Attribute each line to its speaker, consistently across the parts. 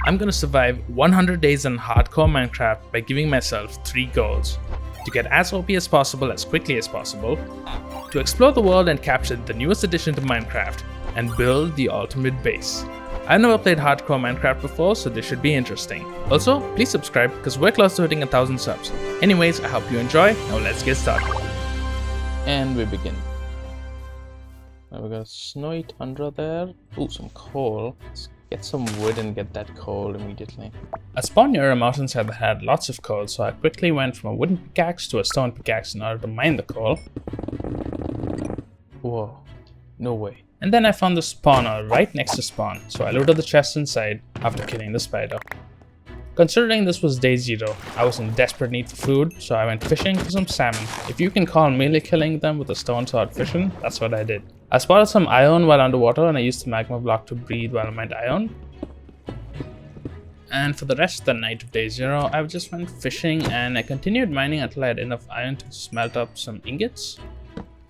Speaker 1: I'm gonna survive 100 days in hardcore Minecraft by giving myself 3 goals. To get as OP as possible as quickly as possible, to explore the world and capture the newest addition to Minecraft, and build the ultimate base. I've never played hardcore Minecraft before, so this should be interesting. Also, please subscribe because we're close to hitting 1,000 subs. Anyways, I hope you enjoy. Now let's get started. And we begin. Now we got a snowy tundra there. Ooh, some coal. Let's get some wood and get that coal immediately. I spawned near a mountainside that had lots of coal, so I quickly went from a wooden pickaxe to a stone pickaxe in order to mine the coal. Whoa, no way. And then I found the spawner right next to spawn, so I looted the chest inside after killing the spider. Considering this was day 0, I was in desperate need for food, so I went fishing for some salmon. If you can call melee killing them with a stone sword fishing, that's what I did. I spotted some iron while underwater and I used the magma block to breathe while I mined iron. And for the rest of the night of day 0, I just went fishing and I continued mining until I had enough iron to smelt up some ingots,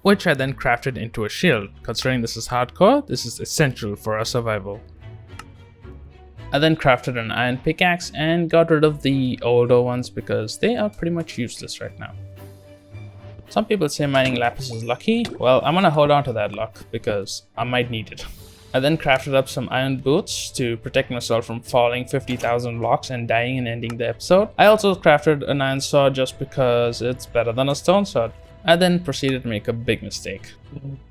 Speaker 1: which I then crafted into a shield. Considering this is hardcore, this is essential for our survival. I then crafted an iron pickaxe and got rid of the older ones because they are pretty much useless right now. Some people say mining lapis is lucky. Well, I'm gonna hold on to that luck because I might need it. I then crafted up some iron boots to protect myself from falling 50,000 blocks and dying and ending the episode. I also crafted an iron sword just because it's better than a stone sword. I then proceeded to make a big mistake.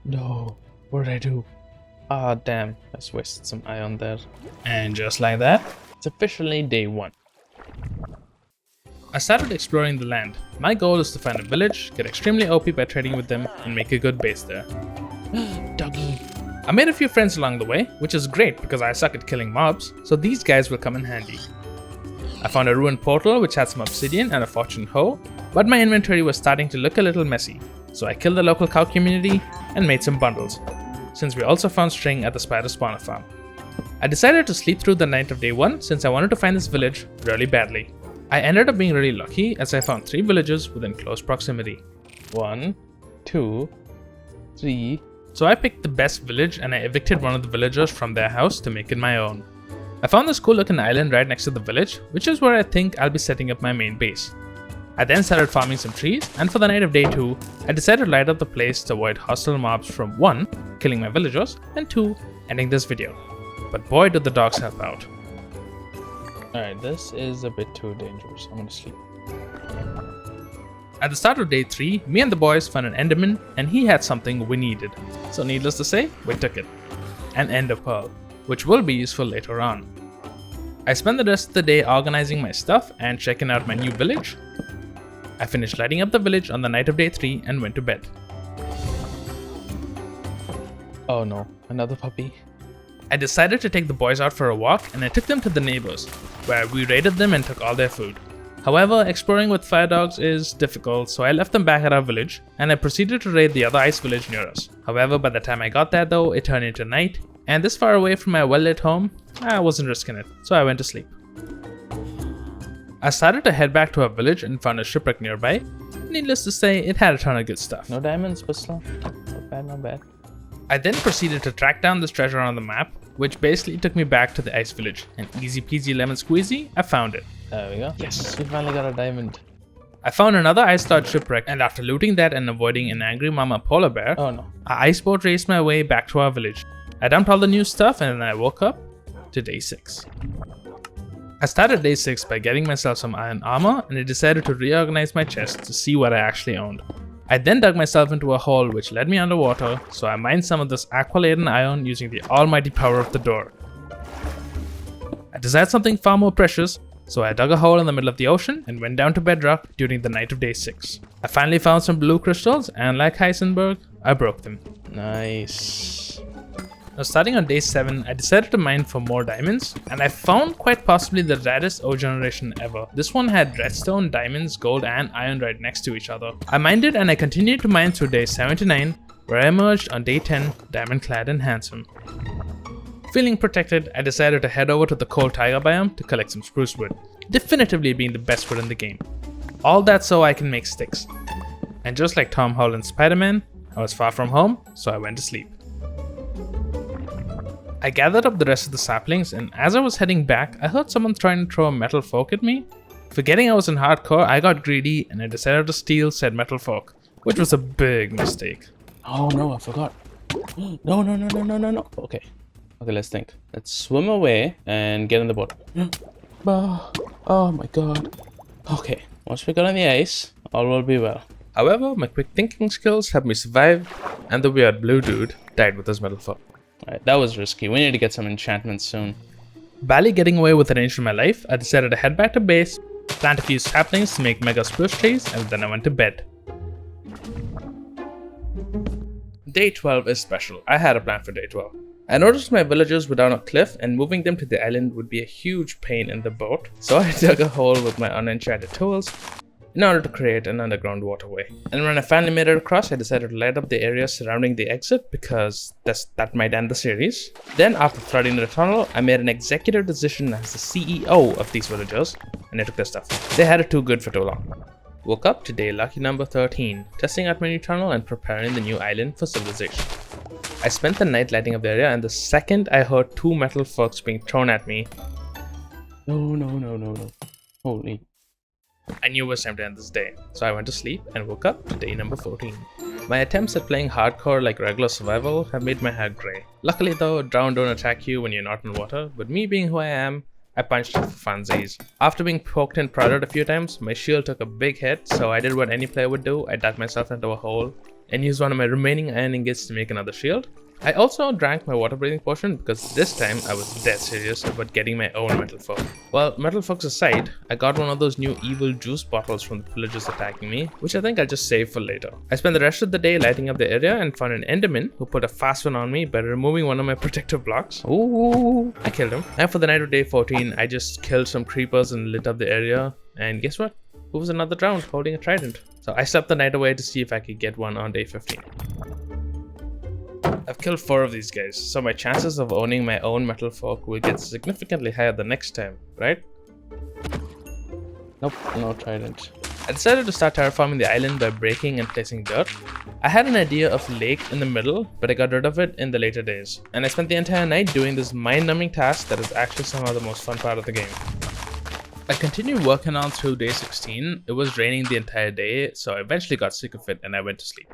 Speaker 1: No, what did I do? Ah, damn, I just wasted some iron there. And just like that, it's officially day 1. I started exploring the land. My goal is to find a village, get extremely OP by trading with them, and make a good base there. Doggy. I made a few friends along the way, which is great because I suck at killing mobs, so these guys will come in handy. I found a ruined portal which had some obsidian and a fortune hoe, but my inventory was starting to look a little messy, so I killed the local cow community and made some bundles, since we also found string at the spider spawner farm. I decided to sleep through the night of day 1 since I wanted to find this village really badly. I ended up being really lucky as I found 3 villages within close proximity. 1, 2, 3. So I picked the best village and I evicted one of the villagers from their house to make it my own. I found this cool looking island right next to the village, which is where I think I'll be setting up my main base. I then started farming some trees, and for the night of day 2, I decided to light up the place to avoid hostile mobs from 1, killing my villagers, and 2, ending this video. But boy did the dogs help out. Alright, this is a bit too dangerous. I'm gonna sleep. At the start of day 3, me and the boys found an enderman, and he had something we needed. So needless to say, we took it. An ender pearl, which will be useful later on. I spent the rest of the day organizing my stuff and checking out my new village. I finished lighting up the village on the night of day 3 and went to bed. Oh no, another puppy. I decided to take the boys out for a walk and I took them to the neighbors, where we raided them and took all their food. However, exploring with fire dogs is difficult, so I left them back at our village and I proceeded to raid the other ice village near us. However, by the time I got there though, it turned into night, and this far away from my well-lit home, I wasn't risking it, so I went to sleep. I started to head back to our village and found a shipwreck nearby. Needless to say, it had a ton of good stuff. No diamonds, Whistler. Not bad, not bad. I then proceeded to track down this treasure on the map, which basically took me back to the ice village. And easy peasy lemon squeezy, I found it. There we go. Yes, we finally got a diamond. I found another ice lord shipwreck, and after looting that and avoiding an angry mama polar bear, oh no, a ice boat raced my way back to our village. I dumped all the new stuff and then I woke up to day 6. I started day 6 by getting myself some iron armor and I decided to reorganize my chest to see what I actually owned. I then dug myself into a hole which led me underwater, so I mined some of this aqua-laden iron using the almighty power of the door. I desired something far more precious, so I dug a hole in the middle of the ocean and went down to bedrock during the night of day 6. I finally found some blue crystals and like Heisenberg, I broke them. Nice. Now starting on day 7, I decided to mine for more diamonds, and I found quite possibly the raddest O generation ever. This one had redstone, diamonds, gold and iron right next to each other. I mined it and I continued to mine through day 79, where I emerged on day 10, diamond clad and handsome. Feeling protected, I decided to head over to the cold taiga biome to collect some spruce wood, definitively being the best wood in the game. All that so I can make sticks. And just like Tom Holland's Spider-Man, I was far from home, so I went to sleep. I gathered up the rest of the saplings, and as I was heading back, I heard someone trying to throw a metal fork at me. Forgetting I was in hardcore, I got greedy and I decided to steal said metal fork, which was a big mistake.
Speaker 2: Oh no, I forgot. No. Okay, let's think. Let's swim away and get in the boat. Oh my god. Okay, once we got on the ice, all will be well.
Speaker 1: However, my quick thinking skills helped me survive, and the weird blue dude died with his metal fork.
Speaker 2: Alright, that was risky. We need to get some enchantments soon.
Speaker 1: Barely getting away with an inch of my life, I decided to head back to base, plant a few saplings to make mega spruce trees, and then I went to bed. Day 12 is special. I had a plan for day 12. I noticed my villagers were down a cliff and moving them to the island would be a huge pain in the boat, so I dug a hole with my unenchanted tools in order to create an underground waterway. And when I finally made it across, I decided to light up the area surrounding the exit because that might end the series. Then after flooding the tunnel, I made an executive decision as the CEO of these villagers and I took their stuff. They had it too good for too long. Woke up to day lucky number 13, testing out my new tunnel and preparing the new island for civilization. I spent the night lighting up the area and the second I heard 2 metal forks being thrown at me.
Speaker 2: No. Holy.
Speaker 1: I knew it was time to end this day, so I went to sleep and woke up to day number 14. My attempts at playing hardcore like regular survival have made my hair grey. Luckily though, drown don't attack you when you're not in water, but me being who I am, I punched it for funsies. After being poked and prodded a few times, my shield took a big hit, so I did what any player would do. I dug myself into a hole and used one of my remaining iron ingots to make another shield. I also drank my water breathing potion because this time I was dead serious about getting my own metal fork. Well, metal forks aside, I got one of those new evil juice bottles from the villagers attacking me, which I think I'll just save for later. I spent the rest of the day lighting up the area and found an enderman who put a fast one on me by removing one of my protective blocks. Ooh, I killed him. And for the night of day 14, I just killed some creepers and lit up the area. And guess what? Who was another drowned holding a trident? So I slept the night away to see if I could get one on day 15. I've killed 4 of these guys, so my chances of owning my own metal fork will get significantly higher the next time, right?
Speaker 2: Nope, no trident.
Speaker 1: I decided to start terraforming the island by breaking and placing dirt. I had an idea of a lake in the middle, but I got rid of it in the later days. And I spent the entire night doing this mind-numbing task that is actually somehow the most fun part of the game. I continued working on through day 16. It was raining the entire day, so I eventually got sick of it and I went to sleep.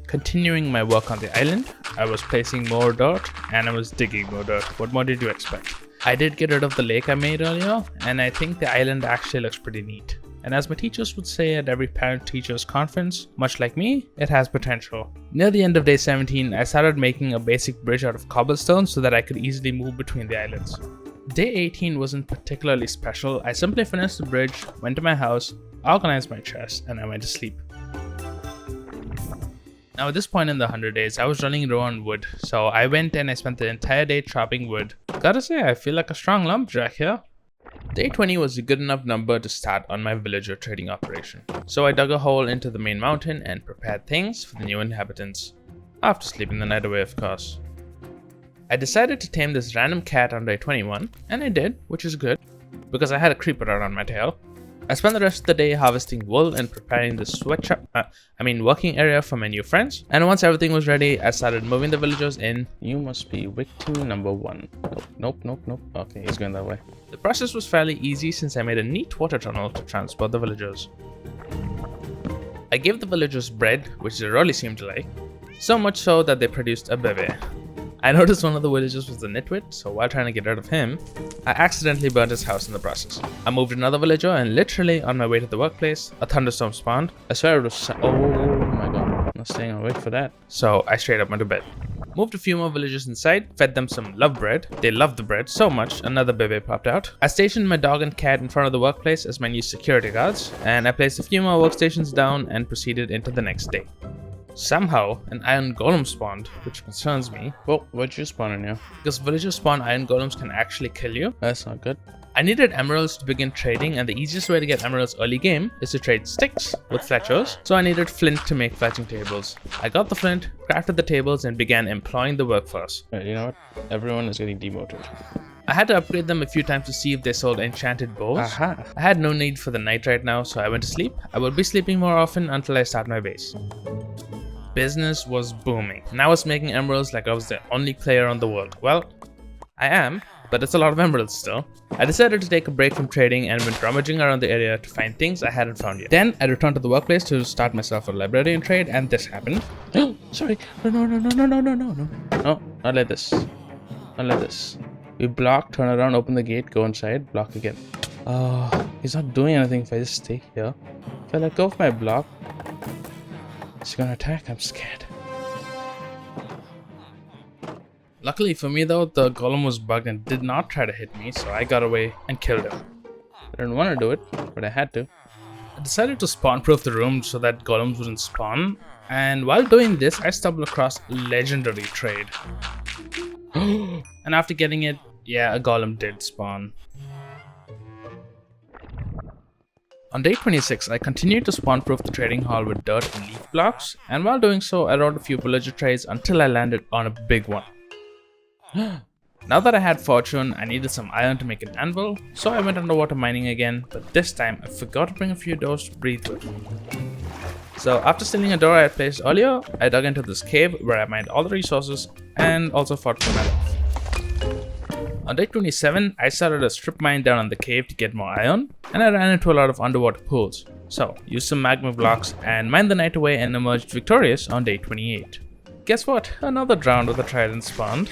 Speaker 1: Continuing my work on the island, I was placing more dirt and I was digging more dirt. What more did you expect? I did get rid of the lake I made earlier, and I think the island actually looks pretty neat. And as my teachers would say at every parent-teachers conference, much like me, it has potential. Near the end of day 17, I started making a basic bridge out of cobblestone so that I could easily move between the islands. Day 18 wasn't particularly special. I simply finished the bridge, went to my house, organized my chest, and I went to sleep. Now at this point in the 100 days, I was running low on wood, so I went and I spent the entire day chopping wood. Gotta say, I feel like a strong lumberjack here. Day 20 was a good enough number to start on my villager trading operation. So I dug a hole into the main mountain and prepared things for the new inhabitants. After sleeping the night away, of course. I decided to tame this random cat on day 21, and I did, which is good, because I had a creeper around my tail. I spent the rest of the day harvesting wool and preparing the working area for my new friends. And once everything was ready, I started moving the villagers in.
Speaker 2: You must be Wictu number 1. Nope. Okay, he's going that way.
Speaker 1: The process was fairly easy since I made a neat water tunnel to transport the villagers. I gave the villagers bread, which they really seemed to like. So much so that they produced a bebe. I noticed one of the villagers was a nitwit, so while trying to get rid of him, I accidentally burnt his house in the process. I moved another villager and literally on my way to the workplace, a thunderstorm spawned. I swear it was oh my god, I'm not staying awake for that. So I straight up went to bed. Moved a few more villagers inside, fed them some love bread. They loved the bread so much, another bebe popped out. I stationed my dog and cat in front of the workplace as my new security guards, and I placed a few more workstations down and proceeded into the next day. Somehow, an iron golem spawned, which concerns me.
Speaker 2: Well, what'd you spawn in here?
Speaker 1: Because villagers spawn iron golems can actually kill you.
Speaker 2: That's not good.
Speaker 1: I needed emeralds to begin trading, and the easiest way to get emeralds early game is to trade sticks with fletchers, so I needed flint to make fletching tables. I got the flint, crafted the tables, and began employing the workforce.
Speaker 2: Right, you know what? Everyone is getting demoted.
Speaker 1: I had to upgrade them a few times to see if they sold enchanted bows.
Speaker 2: Aha.
Speaker 1: I had no need for the night right now, so I went to sleep. I will be sleeping more often until I start my base. business was booming, and I was making emeralds like I was the only player on the world. Well, I am, but it's a lot of emeralds still. I decided to take a break from trading and went rummaging around the area to find things I hadn't found yet. Then I returned to the workplace to start myself a librarian trade, and this happened. Oh, sorry. No. No, not like this. Not like this. We block, turn around, open the gate, go inside, block again. Oh, he's not doing anything if I just stay here. If I let go of my block, is he gonna attack? I'm scared. Luckily for me though, the golem was bugged and did not try to hit me, so I got away and killed him. I didn't want to do it, but I had to. I decided to spawn-proof the room so that golems wouldn't spawn, and while doing this, I stumbled across legendary trade. And after getting it, yeah, a golem did spawn. On day 26, I continued to spawn-proof the trading hall with dirt and leaf blocks, and while doing so, I wrote a few villager trades until I landed on a big one. Now that I had fortune, I needed some iron to make an anvil, so I went underwater mining again, but this time I forgot to bring a few doors to breathe with. So after stealing a door I had placed earlier, I dug into this cave where I mined all the resources and also fought for my life. On day 27, I started a strip mine down on the cave to get more iron, and I ran into a lot of underwater pools. So, used some magma blocks and mined the night away and emerged victorious on day 28. Guess what? Another drowned with a trident spawned.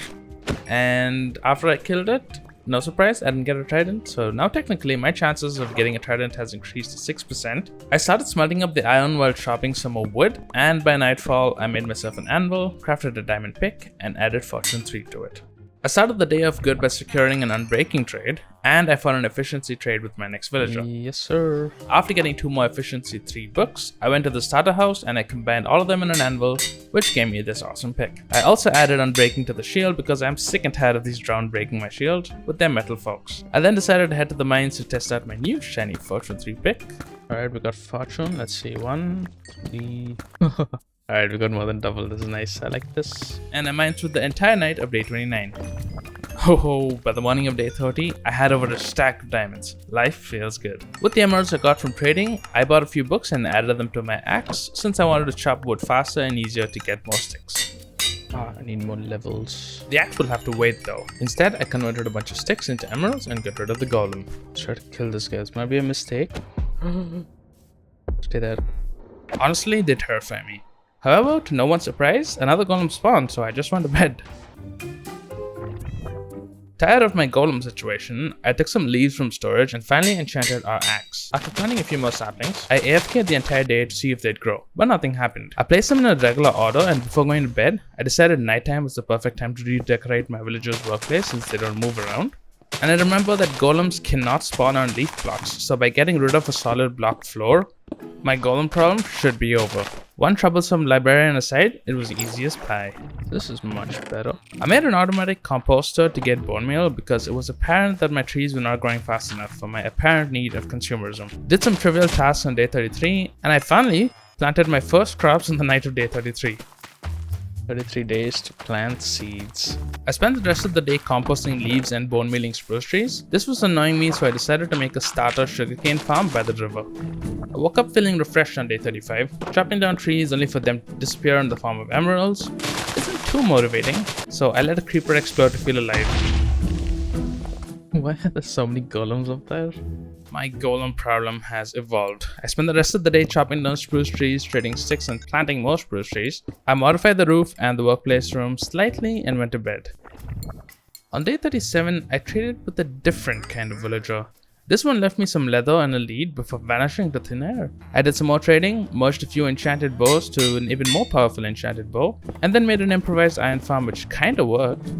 Speaker 1: And after I killed it, no surprise, I didn't get a trident, so now technically my chances of getting a trident has increased to 6%. I started smelting up the iron while chopping some more wood, and by nightfall I made myself an anvil, crafted a diamond pick, and added fortune 3 to it. I started the day off good by securing an unbreaking trade, and I found an efficiency trade with my next villager. Yes sir. After getting 2 more efficiency 3 books, I went to the starter house and I combined all of them in an anvil, which gave me this awesome pick. I also added unbreaking to the shield because I'm sick and tired of these drowned breaking my shield with their metal forks. I then decided to head to the mines to test out my new shiny fortune 3 pick. Alright, we got fortune, let's see, 1, 3... Alright, we got more than double. This is nice. I like this. And I mined through the entire night of day 29. Ho, by the morning of day 30, I had over a stack of diamonds. Life feels good. With the emeralds I got from trading, I bought a few books and added them to my axe since I wanted to chop wood faster and easier to get more sticks. I need more levels. The axe will have to wait though. Instead, I converted a bunch of sticks into emeralds and got rid of the golem. Let's try to kill this guy. This might be a mistake. Stay there. Honestly, they terrify me. However, to no one's surprise, another golem spawned, so I just went to bed. Tired of my golem situation, I took some leaves from storage and finally enchanted our axe. After planting a few more saplings, I AFK'd the entire day to see if they'd grow, but nothing happened. I placed them in a regular order, and before going to bed, I decided nighttime was the perfect time to redecorate my villagers' workplace since they don't move around. And I remember that golems cannot spawn on leaf blocks, so by getting rid of a solid block floor, my golem problem should be over. One troublesome librarian aside, it was easy as pie. This is much better. I made an automatic composter to get bone meal because it was apparent that my trees were not growing fast enough for my apparent need of consumerism. Did some trivial tasks on day 33, and I finally planted my first crops on the night of day 33. 33 days to plant seeds. I spent the rest of the day composting leaves and bone mealing spruce trees. This was annoying me, so I decided to make a starter sugarcane farm by the river. I woke up feeling refreshed on day 35. Chopping down trees only for them to disappear in the form of emeralds isn't too motivating, so I let a creeper explore to feel alive. Why are there so many golems up there? My golem problem has evolved. I spent the rest of the day chopping down spruce trees, trading sticks and planting more spruce trees. I modified the roof and the workplace room slightly and went to bed. On day 37, I traded with a different kind of villager. This one left me some leather and a lead before vanishing to thin air. I did some more trading, merged a few enchanted bows to an even more powerful enchanted bow, and then made an improvised iron farm which kinda worked.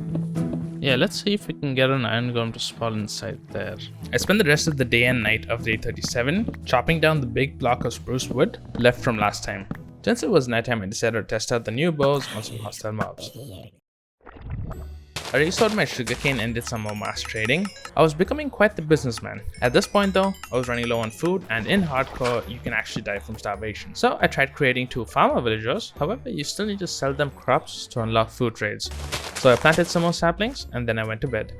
Speaker 1: Yeah, let's see if we can get an iron golem to spawn inside there. I spent the rest of the day and night of day 37 chopping down the big block of spruce wood left from last time. Since it was nighttime, I decided to test out the new bows on some hostile mobs. I restored my sugarcane and did some more mass trading. I was becoming quite the businessman. At this point though, I was running low on food, and in hardcore, you can actually die from starvation. So I tried creating 2 farmer villagers, however you still need to sell them crops to unlock food trades. So I planted some more saplings, and then I went to bed.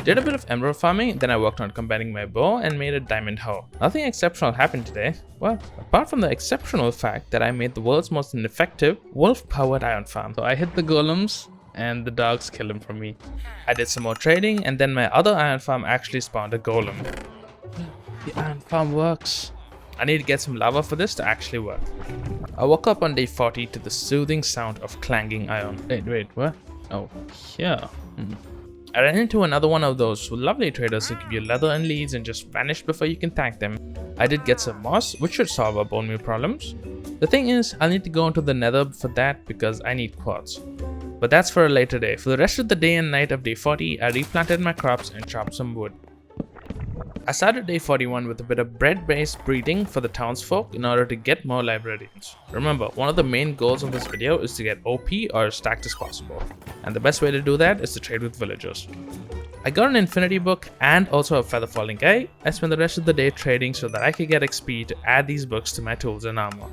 Speaker 1: Did a bit of emerald farming, then I worked on combining my bow and made a diamond hoe. Nothing exceptional happened today. Well, apart from the exceptional fact that I made the world's most ineffective wolf-powered iron farm. So I hit the golems and the dogs killed them for me. I did some more trading and then my other iron farm actually spawned a golem. The iron farm works. I need to get some lava for this to actually work. I woke up on day 40 to the soothing sound of clanging iron. Wait, what? Oh, here. I ran into another one of those lovely traders who give you leather and leads and just vanish before you can thank them. I did get some moss, which should solve our bone meal problems. The thing is, I'll need to go into the nether for that because I need quartz. But that's for a later day. For the rest of the day and night of day 40, I replanted my crops and chopped some wood. I started day 41 with a bit of bread-based breeding for the townsfolk in order to get more librarians. Remember, one of the main goals of this video is to get OP or as stacked as possible, and the best way to do that is to trade with villagers. I got an infinity book and also a feather falling guy. I spent the rest of the day trading so that I could get XP to add these books to my tools and armor.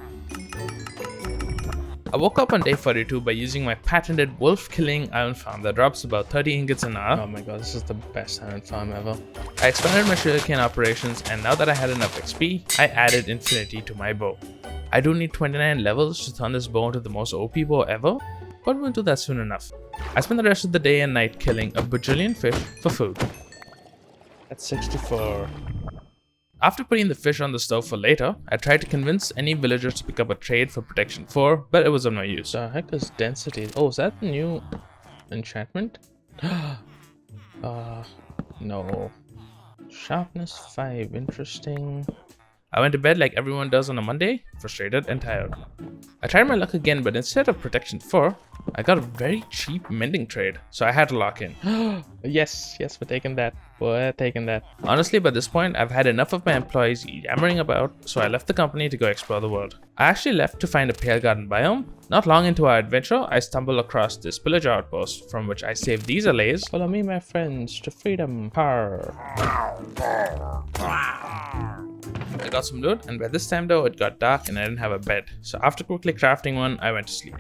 Speaker 1: I woke up on day 42 by using my patented wolf-killing iron farm that drops about 30 ingots an hour. Oh my god, this is the best iron farm ever. I expanded my sugarcane operations, and now that I had enough XP, I added infinity to my bow. I do need 29 levels to turn this bow into the most OP bow ever, but we'll do that soon enough. I spent the rest of the day and night killing a bajillion fish for food. That's 64. After putting the fish on the stove for later, I tried to convince any villagers to pick up a trade for protection 4, but it was of no use. The heck is density? Oh, is that the new enchantment? No. Sharpness 5, interesting. I went to bed like everyone does on a Monday, frustrated and tired. I tried my luck again, but instead of protection 4, I got a very cheap mending trade, so I had to lock in. Yes, we're taking that. We're taking that. Honestly, by this point, I've had enough of my employees yammering about, so I left the company to go explore the world. I actually left to find a Pale Garden biome. Not long into our adventure, I stumbled across this pillager outpost, from which I saved these allays. Follow me, my friends, to freedom. Har. I got some loot, and by this time though, it got dark and I didn't have a bed. So after quickly crafting one, I went to sleep.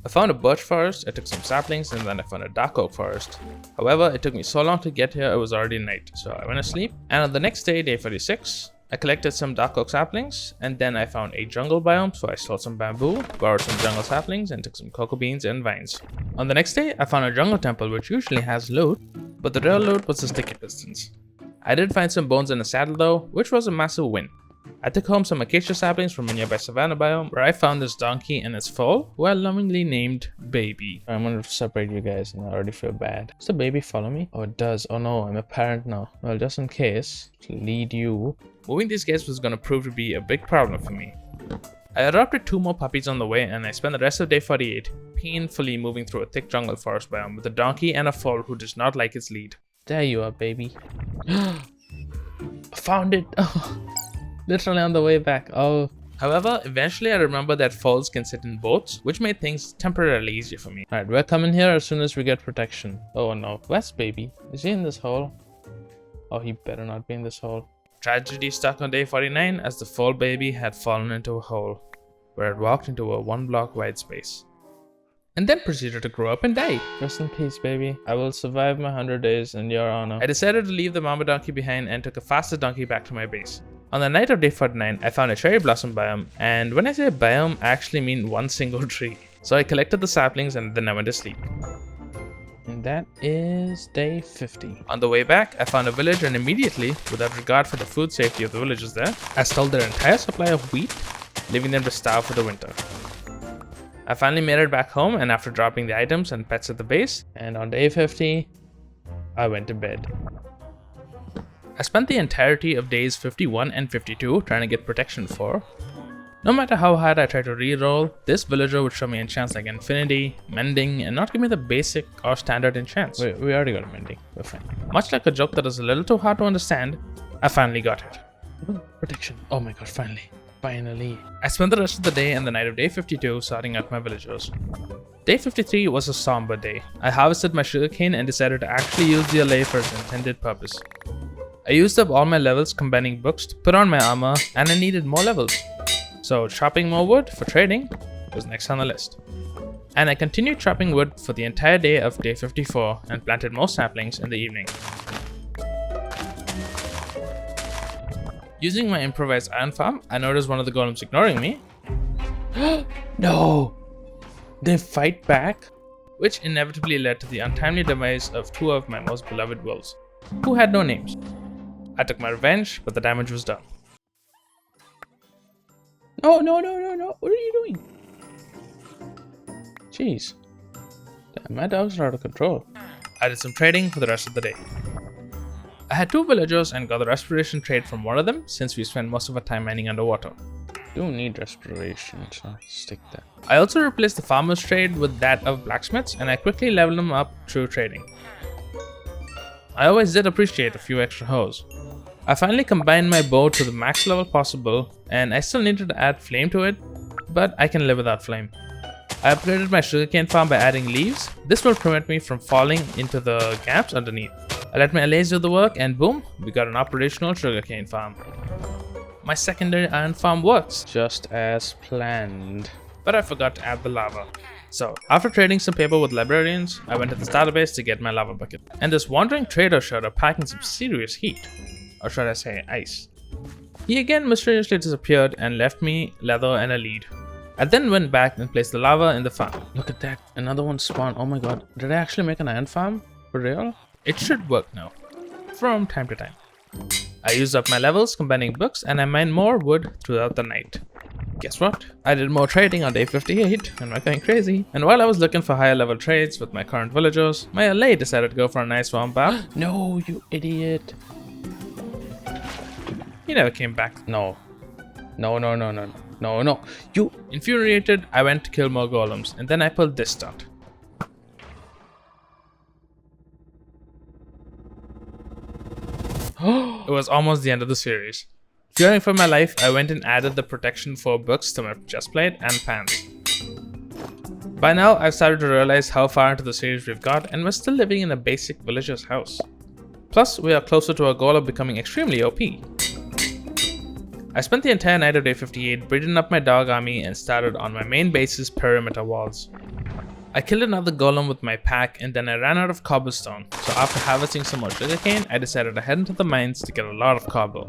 Speaker 1: I found a birch forest, I took some saplings, and then I found a dark oak forest. However, it took me so long to get here, it was already night, so I went to sleep. And on the next day, day 46, I collected some dark oak saplings, and then I found a jungle biome, so I stole some bamboo, borrowed some jungle saplings, and took some cocoa beans and vines. On the next day, I found a jungle temple which usually has loot, but the real loot was the sticky pistons. I did find some bones in a saddle though, which was a massive win. I took home some acacia saplings from a nearby savanna biome where I found this donkey and its foal, who I lovingly named Baby. I'm gonna separate you guys and I already feel bad. Does the baby follow me? Oh, it does. Oh no, I'm a parent now. Well, just in case, to lead you. Moving these guys was gonna prove to be a big problem for me. I adopted 2 more puppies on the way and I spent the rest of day 48 painfully moving through a thick jungle forest biome with a donkey and a foal who does not like its lead. There you are, baby. I found it. Oh, literally on the way back. Oh. However, eventually I remembered that foals can sit in boats, which made things temporarily easier for me. Alright, we're coming here as soon as we get protection. Oh no. Where's baby? Is he in this hole? Oh, he better not be in this hole. Tragedy struck on day 49 as the foal baby had fallen into a hole, where it walked into a 1-block wide space. And then proceeded to grow up and die. Rest in peace, baby. I will survive my 100 days in your honor. I decided to leave the mama donkey behind and took a faster donkey back to my base. On the night of day 49, I found a cherry blossom biome, and when I say biome, I actually mean one single tree. So I collected the saplings and then I went to sleep. And that is day 50. On the way back, I found a village and immediately, without regard for the food safety of the villagers there, I stole their entire supply of wheat, leaving them to starve for the winter. I finally made it back home, and after dropping the items and pets at the base, and on day 50, I went to bed. I spent the entirety of days 51 and 52 trying to get protection 4. No matter how hard I tried to reroll, this villager would show me enchants like infinity, mending, and not give me the basic or standard enchants. Wait, we already got a mending, we're fine. Much like a joke that is a little too hard to understand, I finally got it. Protection, oh my god, finally. Finally. I spent the rest of the day and the night of day 52 sorting out my villagers. Day 53 was a somber day. I harvested my sugarcane and decided to actually use the allay for its intended purpose. I used up all my levels combining books to put on my armor, and I needed more levels. So chopping more wood for trading was next on the list. And I continued chopping wood for the entire day of day 54 and planted more saplings in the evening. Using my improvised iron farm, I noticed one of the golems ignoring me.
Speaker 2: No! They fight back?
Speaker 1: Which inevitably led to the untimely demise of two of my most beloved wolves, who had no names. I took my revenge, but the damage was done.
Speaker 2: No, no, no, no, no. What are you doing? Jeez. Damn, my dogs are out of control.
Speaker 1: I did some trading for the rest of the day. I had 2 villagers and got the respiration trade from one of them since we spent most of our time mining underwater.
Speaker 2: Don't need respiration, so stick that.
Speaker 1: I also replaced the farmer's trade with that of blacksmiths, and I quickly leveled them up through trading. I always did appreciate a few extra hoes. I finally combined my bow to the max level possible, and I still needed to add flame to it, but I can live without flame. I upgraded my sugarcane farm by adding leaves. This will prevent me from falling into the gaps underneath. I let my allays do the work, and boom, we got an operational sugarcane farm. My secondary iron farm works,
Speaker 2: Just as planned.
Speaker 1: but I forgot to add the lava. So, after trading some paper with librarians, I went to the starter base to get my lava bucket. And this wandering trader showed up packing some serious heat. Or should I say, ice. He again mysteriously disappeared and left me leather and a lead. I then went back and placed the lava in the farm.
Speaker 2: Look at that. Another one spawned. Oh my god. Did I actually make an iron farm? For real?
Speaker 1: It should work now, from time to time. I used up my levels combining books, and I mined more wood throughout the night. Guess what? I did more trading on day 58 and went going crazy. And while I was looking for higher level trades with my current villagers, my allay decided to go for a nice warm bath.
Speaker 2: No, you idiot.
Speaker 1: He never came back.
Speaker 2: No. No, no, no, no, no. No, no. You.
Speaker 1: Infuriated, I went to kill more golems, and then I pulled this stunt. It was almost the end of the series. Fearing for my life, I went and added the protection 4 books to my chest plate and pants. By now, I've started to realize how far into the series we've got, and we're still living in a basic villager's house. Plus, we are closer to our goal of becoming extremely OP. I spent the entire night of day 58 breeding up my dog army and started on my main base's perimeter walls. I killed another golem with my pack, and then I ran out of cobblestone, so after harvesting some more sugarcane, I decided to head into the mines to get a lot of cobble.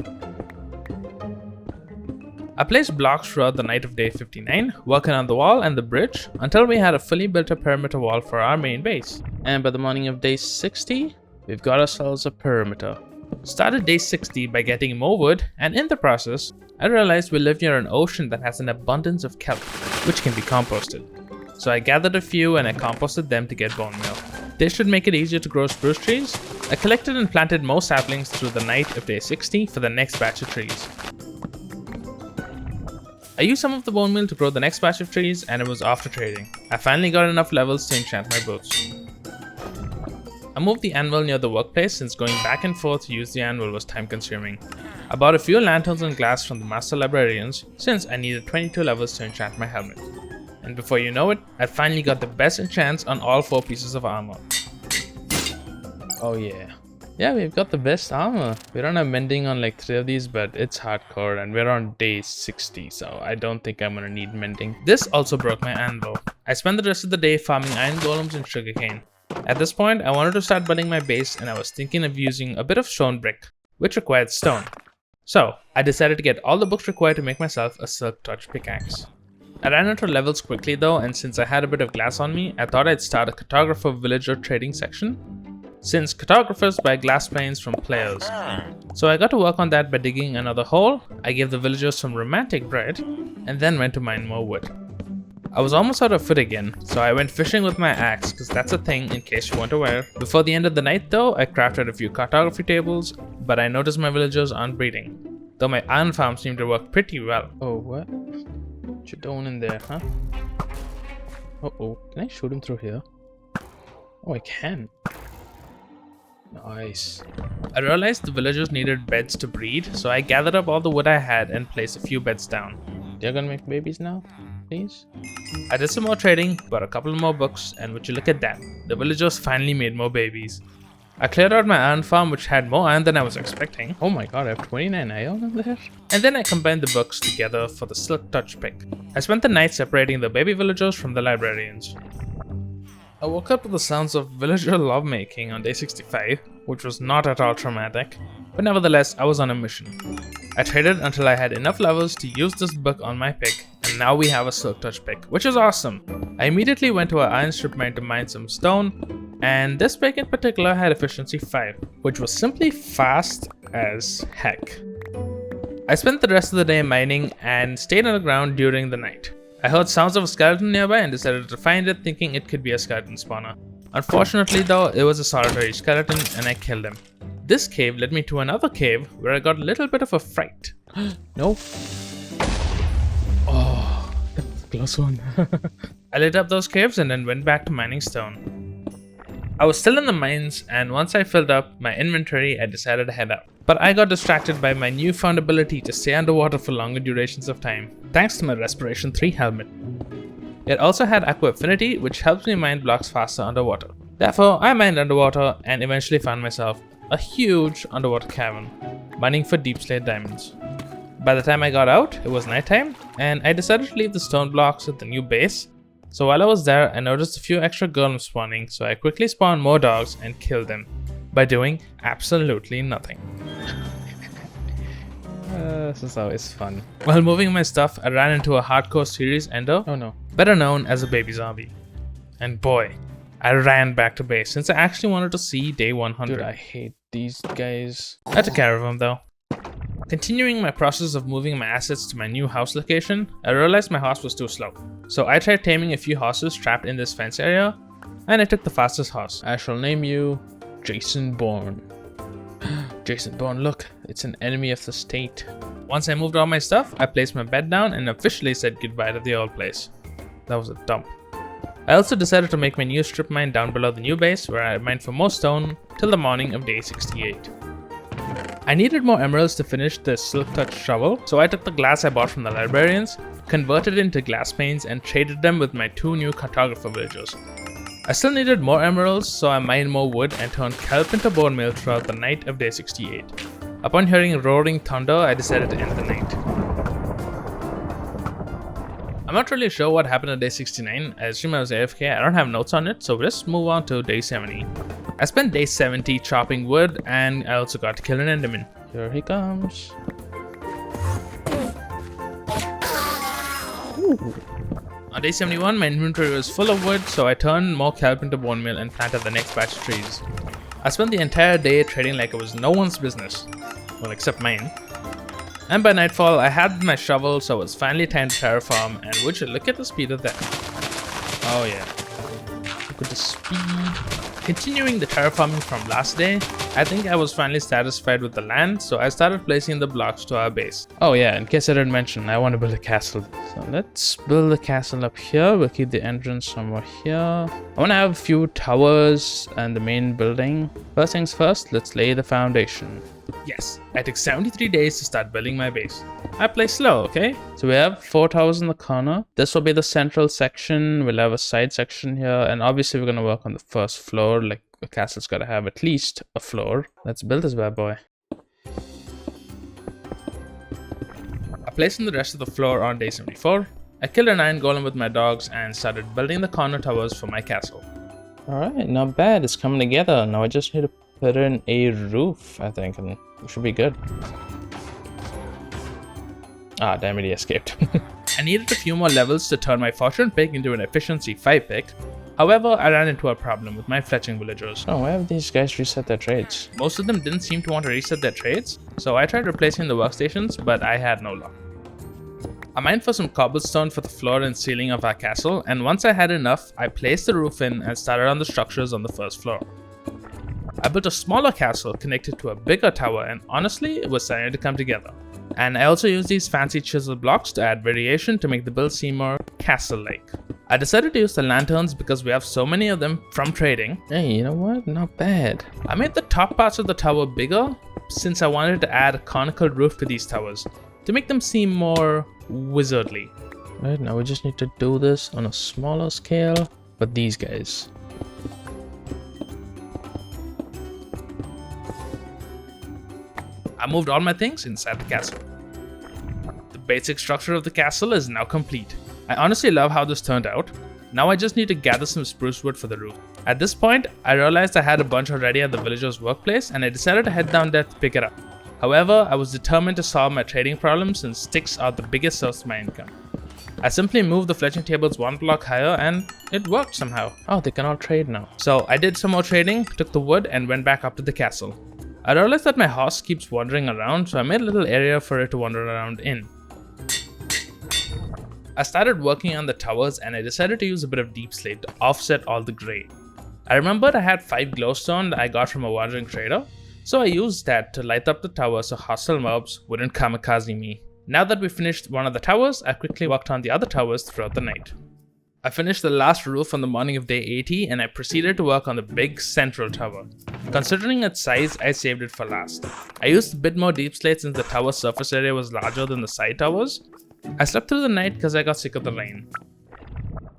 Speaker 1: I placed blocks throughout the night of day 59, working on the wall and the bridge, until we had a fully built up perimeter wall for our main base.
Speaker 2: And by the morning of day 60, we've got ourselves a perimeter.
Speaker 1: Started day 60 by getting more wood, and in the process, I realized we live near an ocean that has an abundance of kelp, which can be composted. So I gathered a few and I composted them to get bone meal. This should make it easier to grow spruce trees. I collected and planted more saplings through the night of day 60 for the next batch of trees. I used some of the bone meal to grow the next batch of trees, and it was after trading. I finally got enough levels to enchant my boots. I moved the anvil near the workplace since going back and forth to use the anvil was time consuming. I bought a few lanterns and glass from the master librarians since I needed 22 levels to enchant my helmet. And before you know it, I finally got the best enchants on all 4 pieces of armor.
Speaker 2: Oh yeah. Yeah, we've got the best armor. We don't have mending on like 3 of these, but it's hardcore and we're on day 60, so I don't think I'm gonna need mending.
Speaker 1: This also broke my anvil. I spent the rest of the day farming iron golems and sugarcane. At this point, I wanted to start building my base, and I was thinking of using a bit of stone brick, which required stone. So, I decided to get all the books required to make myself a silk touch pickaxe. I ran out of levels quickly though, and since I had a bit of glass on me, I thought I'd start a cartographer villager trading section, since cartographers buy glass planes from players. So I got to work on that by digging another hole. I gave the villagers some romantic bread, and then went to mine more wood. I was almost out of food again, so I went fishing with my axe, because that's a thing in case you weren't aware. Before the end of the night though, I crafted a few cartography tables, but I noticed my villagers aren't breeding, though my iron farm seemed to work pretty well.
Speaker 2: Oh, what? What you doing in there, huh? Uh-oh. Can I shoot him through here? Oh, I can. Nice.
Speaker 1: I realized the villagers needed beds to breed, so I gathered up all the wood I had and placed a few beds down.
Speaker 2: You're gonna make babies now? Please?
Speaker 1: I did some more trading, bought a couple more books, and would you look at that, the villagers finally made more babies. I cleared out my iron farm, which had more iron than I was expecting.
Speaker 2: Oh my god, I have 29 iron in there.
Speaker 1: And then I combined the books together for the Silk Touch pick. I spent the night separating the baby villagers from the librarians. I woke up to the sounds of villager lovemaking on day 65, which was not at all traumatic, but nevertheless I was on a mission. I traded until I had enough levels to use this book on my pick, and now we have a Silk Touch pick, which is awesome. I immediately went to our iron strip mine to mine some stone, and this pick in particular had efficiency 5, which was simply fast as heck. I spent the rest of the day mining and stayed underground during the night. I heard sounds of a skeleton nearby and decided to find it, thinking it could be a skeleton spawner. Unfortunately though, it was a solitary skeleton and I killed him. This cave led me to another cave where I got a little bit of a fright.
Speaker 2: No. Oh, that was a close one.
Speaker 1: I lit up those caves and then went back to mining stone. I was still in the mines, and once I filled up my inventory, I decided to head out. But I got distracted by my newfound ability to stay underwater for longer durations of time, thanks to my Respiration 3 helmet. It also had Aqua Affinity, which helps me mine blocks faster underwater. Therefore, I mined underwater and eventually found myself a huge underwater cavern, mining for deep slate diamonds. By the time I got out, it was nighttime, and I decided to leave the stone blocks at the new base. So while I was there, I noticed a few extra golems spawning, so I quickly spawned more dogs and killed them by doing absolutely nothing.
Speaker 2: This is always fun.
Speaker 1: While moving my stuff, I ran into a hardcore series ender,
Speaker 2: Oh no.
Speaker 1: better known as a baby zombie. And boy, I ran back to base since I actually wanted to see day 100.
Speaker 2: Dude, I hate these guys.
Speaker 1: I took care of them though. Continuing my process of moving my assets to my new house location, I realized my horse was too slow. So I tried taming a few horses trapped in this fence area, and I took the fastest horse.
Speaker 2: I shall name you Jason Bourne. Jason Bourne, look, it's an enemy of the state.
Speaker 1: Once I moved all my stuff, I placed my bed down and officially said goodbye to the old place. That was a dump. I also decided to make my new strip mine down below the new base, where I mined for more stone till the morning of day 68. I needed more emeralds to finish the Silk Touch shovel, so I took the glass I bought from the librarians, converted it into glass panes, and traded them with my 2 new cartographer villagers. I still needed more emeralds, so I mined more wood and turned kelp into bone meal throughout the night of day 68. Upon hearing roaring thunder, I decided to end the night. I'm not really sure what happened on day 69. I assume I was AFK. I don't have notes on it, so let's move on to day 70. I spent day 70 chopping wood, and I also got to kill an enderman.
Speaker 2: Here he comes.
Speaker 1: On day 71, my inventory was full of wood, so I turned more kelp into bone meal and planted the next batch of trees. I spent the entire day trading like it was no one's business. Well, except mine. And by nightfall, I had my shovel, so it was finally time to terraform, and would you look at the speed of that. Oh yeah. Look at the speed. Continuing the terraforming from last day, I think I was finally satisfied with the land, so I started placing the blocks to our base.
Speaker 2: Oh yeah, in case I didn't mention, I want to build a castle. So let's build the castle up here. We'll keep the entrance somewhere here. I want to have a few towers and the main building. First things first, let's lay the foundation.
Speaker 1: Yes, I took 73 days to start building my base. I play slow, okay?
Speaker 2: So we have 4 towers in the corner. This will be the central section. We'll have a side section here. And obviously we're going to work on the first floor. Like a castle's got to have at least a floor. Let's build this bad boy.
Speaker 1: I placed in the rest of the floor on day 74. I killed an iron golem with my dogs and started building the corner towers for my castle.
Speaker 2: Alright, not bad. It's coming together. Now I just need to put in a roof, I think, and we should be good. Ah, damn it, he escaped.
Speaker 1: I needed a few more levels to turn my fortune pick into an efficiency 5 pick. However, I ran into a problem with my fletching villagers.
Speaker 2: Oh, why have these guys reset their trades?
Speaker 1: Most of them didn't seem to want to reset their trades, so I tried replacing the workstations, but I had no luck. I mined for some cobblestone for the floor and ceiling of our castle, and once I had enough, I placed the roof in and started on the structures on the first floor. I built a smaller castle connected to a bigger tower, and honestly, it was starting to come together. And I also used these fancy chisel blocks to add variation to make the build seem more castle-like. I decided to use the lanterns because we have so many of them from trading.
Speaker 2: Hey, you know what? Not bad.
Speaker 1: I made the top parts of the tower bigger since I wanted to add a conical roof to these towers to make them seem more wizardly.
Speaker 2: Right, now we just need to do this on a smaller scale, but these guys.
Speaker 1: I moved all my things inside the castle. The basic structure of the castle is now complete. I honestly love how this turned out. Now I just need to gather some spruce wood for the roof. At this point, I realized I had a bunch already at the villager's workplace and I decided to head down there to pick it up. However, I was determined to solve my trading problem since sticks are the biggest source of my income. I simply moved the fletching tables one block higher and it worked somehow.
Speaker 2: Oh, they can all trade now.
Speaker 1: So I did some more trading, took the wood and went back up to the castle. I realized that my horse keeps wandering around, so I made a little area for it to wander around in. I started working on the towers and I decided to use a bit of deep slate to offset all the grey. I remembered I had 5 glowstone that I got from a wandering trader, so I used that to light up the tower so hostile mobs wouldn't kamikaze me. Now that we finished one of the towers, I quickly worked on the other towers throughout the night. I finished the last roof on the morning of day 80 and I proceeded to work on the big central tower. Considering its size, I saved it for last. I used a bit more deep slate since the tower surface area was larger than the side towers. I slept through the night because I got sick of the rain.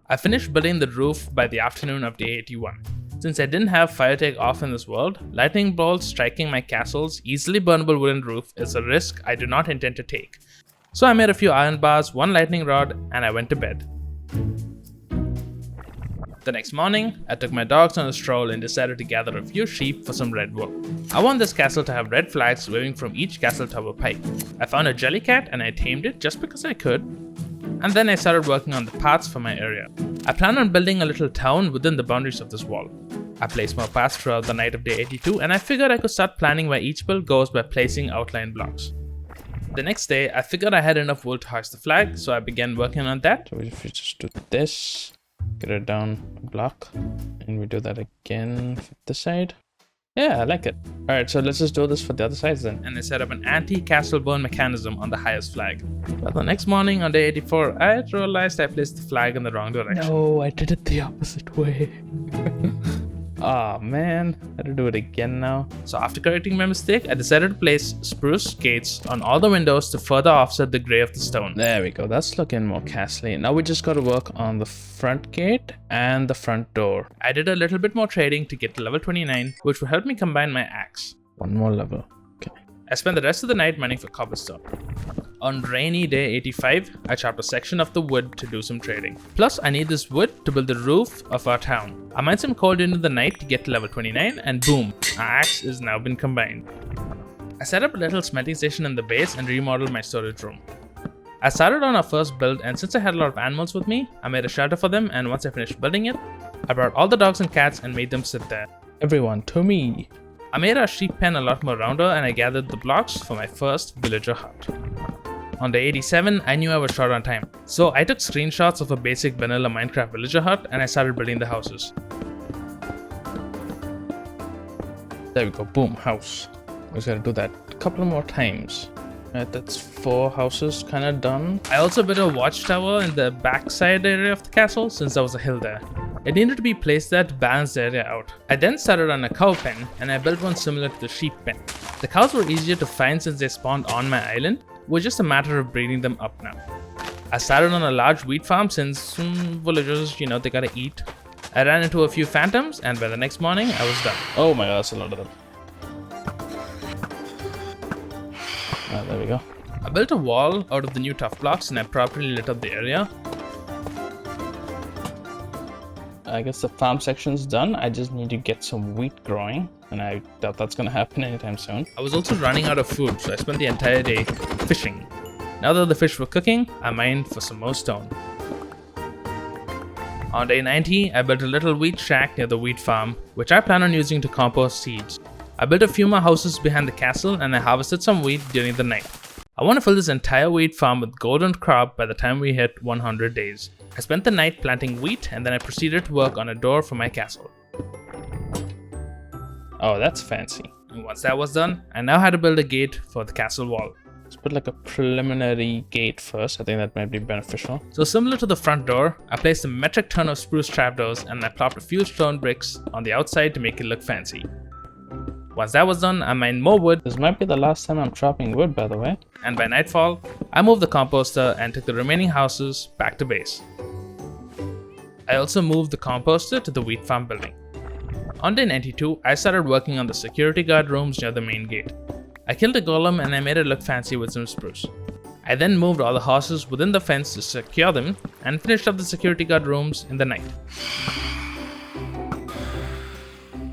Speaker 1: I finished building the roof by the afternoon of day 81. Since I didn't have fire take off in this world, lightning bolts striking my castle's easily burnable wooden roof is a risk I do not intend to take. So I made a few iron bars, 1 lightning rod, and I went to bed. The next morning, I took my dogs on a stroll and decided to gather a few sheep for some red wool. I want this castle to have red flags waving from each castle tower pipe. I found a jellycat and I tamed it just because I could. And then I started working on the paths for my area. I plan on building a little town within the boundaries of this wall. I placed more paths throughout the night of day 82 and I figured I could start planning where each build goes by placing outline blocks. The next day, I figured I had enough wool to hoist the flag, so I began working on that.
Speaker 2: So if we just do this, get it down a block, and we do that again for this side. Yeah, I like it. Alright, so let's just do this for the other sides then.
Speaker 1: And I set up an anti-castle burn mechanism on the highest flag. But the next morning on day 84, I realized I placed the flag in the wrong direction.
Speaker 2: No, I did it the opposite way. Aw, man. I had to do it again now.
Speaker 1: So after correcting my mistake, I decided to place spruce gates on all the windows to further offset the grey of the stone.
Speaker 2: There we go. That's looking more castly. Now we just got to work on the front gate and the front door.
Speaker 1: I did a little bit more trading to get to level 29, which will help me combine my axe.
Speaker 2: One more level. Okay.
Speaker 1: I spent the rest of the night mining for cobblestone. On rainy day 85, I chopped a section of the wood to do some trading. Plus, I need this wood to build the roof of our town. I mined some coal into the night to get to level 29 and boom, our axe is now been combined. I set up a little smelting station in the base and remodeled my storage room. I started on our first build and since I had a lot of animals with me, I made a shelter for them and once I finished building it, I brought all the dogs and cats and made them sit there.
Speaker 2: Everyone, to me.
Speaker 1: I made our sheep pen a lot more rounder and I gathered the blocks for my first villager hut. On day 87, I knew I was short on time, so I took screenshots of a basic vanilla Minecraft villager hut and I started building the houses.
Speaker 2: There we go, boom, house. We just gotta do that a couple more times. Alright, that's 4 houses kind of done.
Speaker 1: I also built a watchtower in the backside area of the castle since there was a hill there. It needed to be placed there to balance the area out. I then started on a cow pen and I built one similar to the sheep pen. The cows were easier to find since they spawned on my island. It was just a matter of breeding them up now. I started on a large wheat farm since villagers, they gotta eat. I ran into a few phantoms and by the next morning I was done.
Speaker 2: Oh my god, that's a lot of them. There we go.
Speaker 1: I built a wall out of the new tough blocks and I properly lit up the area.
Speaker 2: I guess the farm section's done. I just need to get some wheat growing, and I doubt that's gonna happen anytime soon.
Speaker 1: I was also running out of food, so I spent the entire day fishing. Now that the fish were cooking, I mined for some more stone. On day 90, I built a little wheat shack near the wheat farm, which I plan on using to compost seeds. I built a few more houses behind the castle and I harvested some wheat during the night. I want to fill this entire wheat farm with golden crop by the time we hit 100 days. I spent the night planting wheat and then I proceeded to work on a door for my castle.
Speaker 2: Oh, that's fancy.
Speaker 1: And once that was done, I now had to build a gate for the castle wall.
Speaker 2: Let's put like a preliminary gate first. I think that might be beneficial.
Speaker 1: So similar to the front door, I placed a metric ton of spruce trapdoors and I plopped a few stone bricks on the outside to make it look fancy. Once that was done, I mined more wood.
Speaker 2: This might be the last time I'm chopping wood, by the way.
Speaker 1: And by nightfall, I moved the composter and took the remaining houses back to base. I also moved the composter to the wheat farm building. On day 92, I started working on the security guard rooms near the main gate. I I killed a golem and I made it look fancy with some spruce. I then moved all the horses within the fence to secure them and finished up the security guard rooms in the night.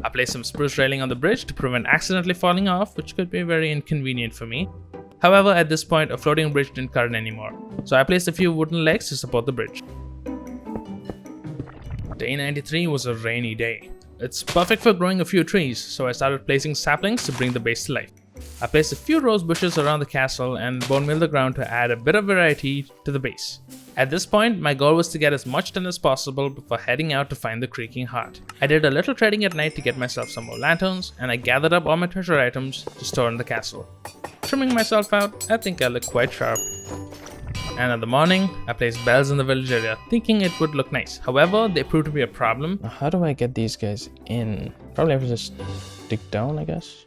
Speaker 1: I placed some spruce railing on the bridge to prevent accidentally falling off, which could be very inconvenient for me. However, at this point, a floating bridge didn't cut it anymore, so I placed a few wooden legs to support the bridge. Day 93 was a rainy day. It's perfect for growing a few trees, so I started placing saplings to bring the base to life. I placed a few rose bushes around the castle and bone milled the ground to add a bit of variety to the base. At this point, my goal was to get as much done as possible before heading out to find the Creaking Heart. I did a little trading at night to get myself some more lanterns, and I gathered up all my treasure items to store in the castle. Trimming myself out, I think I look quite sharp. And in the morning, I placed bells in the village area, thinking it would look nice. However, they proved to be a problem.
Speaker 2: How do I get these guys in? Probably have to just dig down, I guess.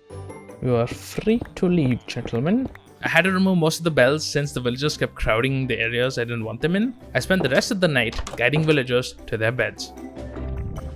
Speaker 2: You are free to leave, gentlemen.
Speaker 1: I had to remove most of the bells since the villagers kept crowding the areas I didn't want them in. I spent the rest of the night guiding villagers to their beds.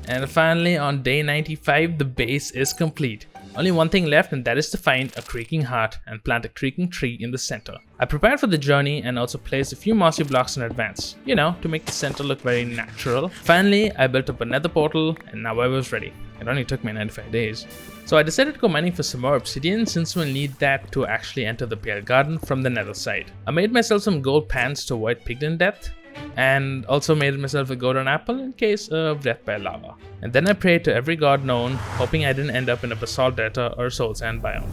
Speaker 1: And finally, on day 95, the base is complete. Only one thing left, and that is to find a Creaking Heart and plant a creaking tree in the center. I prepared for the journey and also placed a few mossy blocks in advance, to make the center look very natural. Finally, I built up a nether portal and now I was ready. It only took me 95 days. So I decided to go mining for some more obsidian since we'll need that to actually enter the Pale Garden from the nether side. I made myself some gold pants to avoid piglin death, and also made myself a golden apple in case of death by lava. And then I prayed to every god known, hoping I didn't end up in a basalt delta or soul sand biome.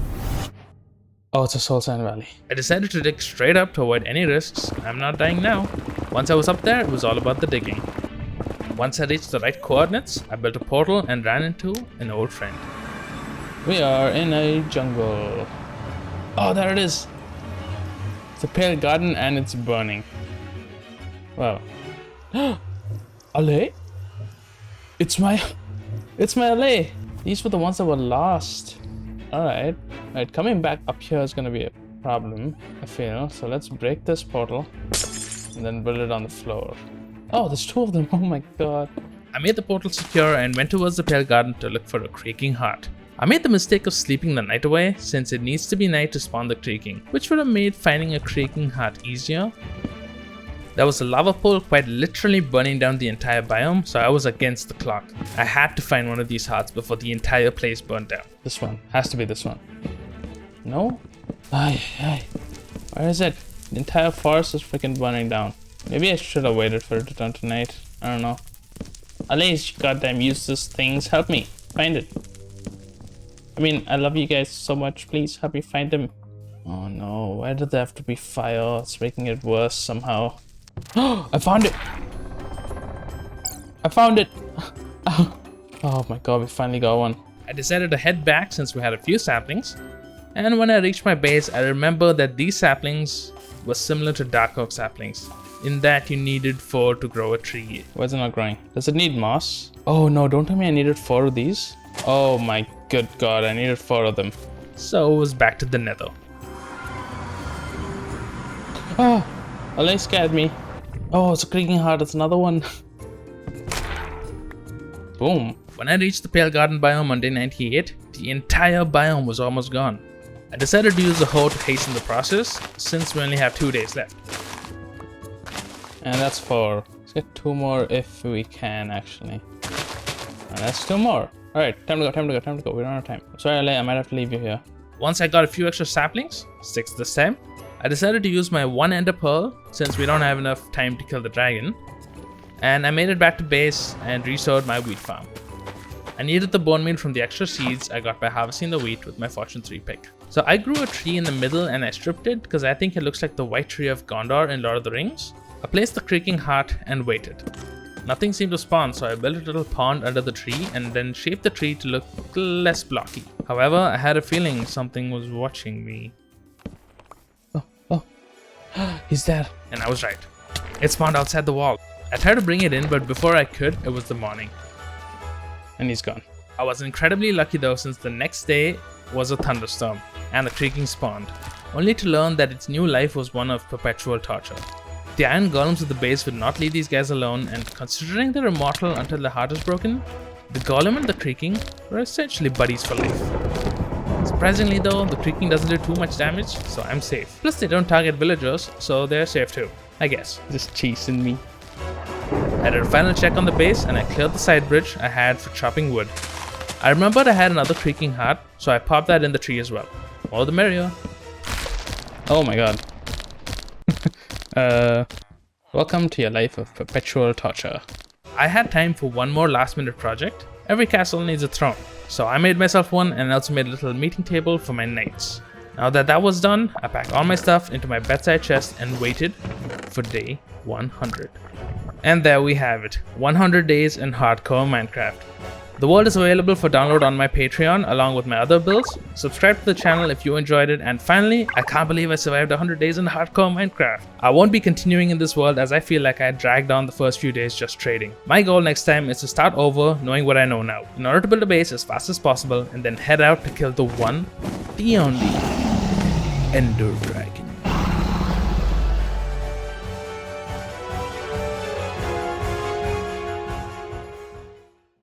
Speaker 2: Oh, it's a soul sand valley.
Speaker 1: I decided to dig straight up to avoid any risks. I'm not dying now. Once I was up there, it was all about the digging. Once I reached the right coordinates, I built a portal and ran into an old friend.
Speaker 2: We are in a jungle. Oh, there it is. It's a Pale Garden and it's burning. Wow. Allay? It's my allay. These were the ones that were lost. Alright, coming back up here is gonna be a problem, I feel. So let's break this portal and then build it on the floor. Oh, there's two of them. Oh my god.
Speaker 1: I made the portal secure and went towards the Pale Garden to look for a Creaking Heart. I made the mistake of sleeping the night away since it needs to be night to spawn the creaking, which would have made finding a Creaking Heart easier. There was a lava pool quite literally burning down the entire biome, so I was against the clock. I had to find one of these hearts before the entire place burned down.
Speaker 2: This one. Has to be this one. No? Ay. Where is it? The entire forest is freaking burning down. Maybe I should have waited for it to turn to night. I don't know. At least goddamn useless things, help me find it. I mean, I love you guys so much. Please help me find them. Oh no, why did there have to be fire? It's making it worse somehow. Oh, I found it! I found it! Oh my god, we finally got one.
Speaker 1: I decided to head back since we had a few saplings. And when I reached my base, I remembered that these saplings were similar to dark oak saplings, in that you needed 4 to grow a tree.
Speaker 2: Why is it not growing? Does it need moss? Oh no, don't tell me I needed 4 of these. Oh my good god, I needed 4 of them.
Speaker 1: So it was back to the nether.
Speaker 2: Oh, Allay scared me. Oh, it's a Creaking Heart, it's another one. Boom.
Speaker 1: When I reached the Pale Garden biome on day 98, the entire biome was almost gone. I decided to use a hoe to hasten the process, since we only have 2 days left.
Speaker 2: And that's 4. Let's get 2 more if we can, actually. And that's 2 more. Alright, time to go. We don't have time. Sorry, Allay, I might have to leave you here.
Speaker 1: Once I got a few extra saplings, 6 this time, I decided to use my 1 ender pearl since we don't have enough time to kill the dragon. And I made it back to base and restored my wheat farm. I needed the bone meal from the extra seeds I got by harvesting the wheat with my Fortune 3 pick. So I grew a tree in the middle and I stripped it because I think it looks like the white tree of Gondor in Lord of the Rings. I placed the Creaking Heart and waited. Nothing seemed to spawn, so I built a little pond under the tree and then shaped the tree to look less blocky. However, I had a feeling something was watching me.
Speaker 2: He's there.
Speaker 1: And I was right. It spawned outside the wall. I tried to bring it in, but before I could, it was the morning.
Speaker 2: And he's gone.
Speaker 1: I was incredibly lucky though, since the next day was a thunderstorm and the creaking spawned, only to learn that its new life was one of perpetual torture. The iron golems at the base would not leave these guys alone, and considering they're immortal until their heart is broken, the golem and the creaking were essentially buddies for life. It's Surprisingly though, the creaking doesn't do too much damage, so I'm safe. Plus they don't target villagers, so they're safe too, I guess.
Speaker 2: Just chasing me.
Speaker 1: I did a final check on the base and I cleared the side bridge I had for chopping wood. I remembered I had another creaking heart, so I popped that in the tree as well. More the merrier.
Speaker 2: Oh my god. Welcome to your life of perpetual torture.
Speaker 1: I had time for one more last minute project. Every castle needs a throne, so I made myself one and also made a little meeting table for my knights. Now that that was done, I packed all my stuff into my bedside chest and waited for day 100. And there we have it, 100 days in hardcore Minecraft. The world is available for download on my Patreon along with my other builds. Subscribe to the channel if you enjoyed it, and finally, I can't believe I survived 100 days in hardcore Minecraft. I won't be continuing in this world as I feel like I dragged on the first few days just trading. My goal next time is to start over knowing what I know now, in order to build a base as fast as possible and then head out to kill the one, the only, Ender Dragon.